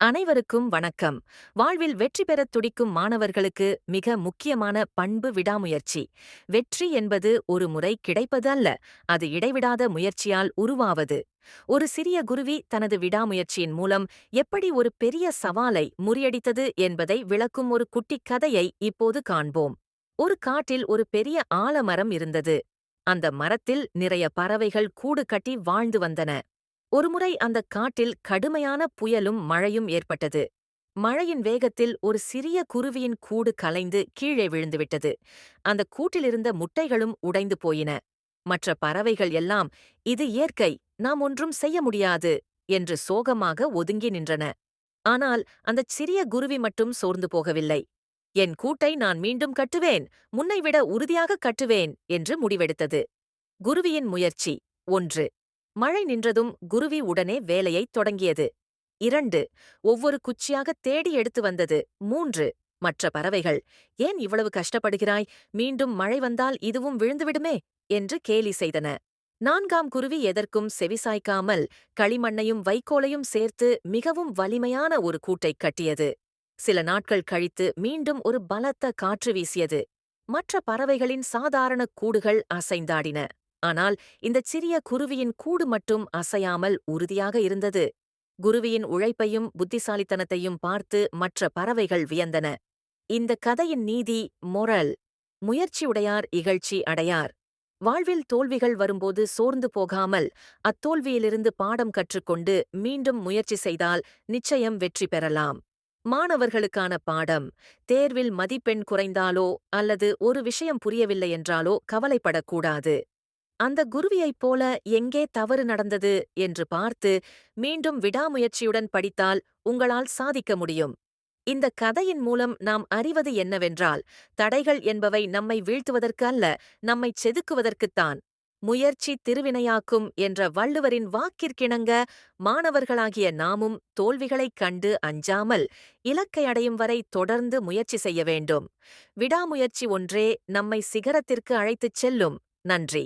அனைவருக்கும் வணக்கம். வாழ்வில் வெற்றி பெறத் துடிக்கும் மாணவர்களுக்கு மிக முக்கியமான பண்பு விடாமுயற்சி. வெற்றி என்பது ஒரு முறை கிடைப்பது அல்ல, அது இடைவிடாத முயற்சியால் உருவாவது. ஒரு சிறிய குருவி தனது விடாமுயற்சியின் மூலம் எப்படி ஒரு பெரிய சவாலை முறியடித்தது என்பதை விளக்கும் ஒரு குட்டிக் கதையை இப்போது காண்போம். ஒரு காட்டில் ஒரு பெரிய ஆலமரம் இருந்தது. அந்த மரத்தில் நிறைய பறவைகள் கூடு கட்டி வாழ்ந்து வந்தன. ஒருமுறை அந்தக் காட்டில் கடுமையான புயலும் மழையும் ஏற்பட்டது. மழையின் வேகத்தில் ஒரு சிறிய குருவியின் கூடு கலைந்து கீழே விழுந்துவிட்டது. அந்தக் கூட்டிலிருந்த முட்டைகளும் உடைந்து போயின. மற்ற பறவைகள் எல்லாம், இது இயற்கை, நாம் ஒன்றும் செய்ய முடியாது என்று சோகமாக ஒதுங்கி நின்றன. ஆனால் அந்தச் சிறிய குருவி மட்டும் சோர்ந்து போகவில்லை. என் கூட்டை நான் மீண்டும் கட்டுவேன், முன்னைவிட உறுதியாக கட்டுவேன் என்று முடிவெடுத்தது. குருவியின் முயற்சி 1. மழை நின்றதும் குருவி உடனே வேலையைத் தொடங்கியது. 2. ஒவ்வொரு குச்சியாக தேடி எடுத்து வந்தது. 3. மற்ற பறவைகள், ஏன் இவ்வளவு கஷ்டப்படுகிறாய், மீண்டும் மழை வந்தால் இதுவும் விழுந்துவிடுமே என்று கேலி செய்தன. 4ஆம் குருவி எதற்கும் செவிசாய்க்காமல் களிமண்ணையும் வைக்கோலையும் சேர்த்து மிகவும் வலிமையான ஒரு கூட்டைக் கட்டியது. சில நாட்கள் கழித்து மீண்டும் ஒரு பலத்த காற்று வீசியது. மற்ற பறவைகளின் சாதாரண கூடுகள் அசைந்தாடின. ஆனால் இந்தச் சிறிய குருவியின் கூடு மட்டும் அசையாமல் உறுதியாக இருந்தது. குருவியின் உழைப்பையும் புத்திசாலித்தனத்தையும் பார்த்து மற்ற பறவைகள் வியந்தன. இந்த கதையின் நீதி மொரல்: முயற்சியுடையார் இகழ்ச்சி அடையார். வாழ்வில் தோல்விகள் வரும்போது சோர்ந்து போகாமல் அத்தோல்வியிலிருந்து பாடம் கற்றுக்கொண்டு மீண்டும் முயற்சி செய்தால் நிச்சயம் வெற்றி பெறலாம். மாணவர்களுக்கான பாடம்: தேர்வில் மதிப்பெண் குறைந்தாலோ அல்லது ஒரு விஷயம் புரியவில்லை என்றாலோ கவலைப்படக்கூடாது. அந்த குருவியைப் போல எங்கே தவறு நடந்தது என்று பார்த்து மீண்டும் விடாமுயற்சியுடன் படித்தால் உங்களால் சாதிக்க முடியும். இந்த கதையின் மூலம் நாம் அறிவது என்னவென்றால், தடைகள் என்பவை நம்மை வீழ்த்துவதற்கு அல்ல, நம்மைச் செதுக்குவதற்குத்தான். முயற்சி திருவினையாக்கும் என்ற வள்ளுவரின் வாக்கிற்கிணங்க மாணவர்களாகிய நாமும் தோல்விகளைக் கண்டு அஞ்சாமல் இலக்கை அடையும் வரை தொடர்ந்து முயற்சி செய்ய வேண்டும். விடாமுயற்சி ஒன்றே நம்மை சிகரத்திற்கு அழைத்துச் செல்லும். நன்றி.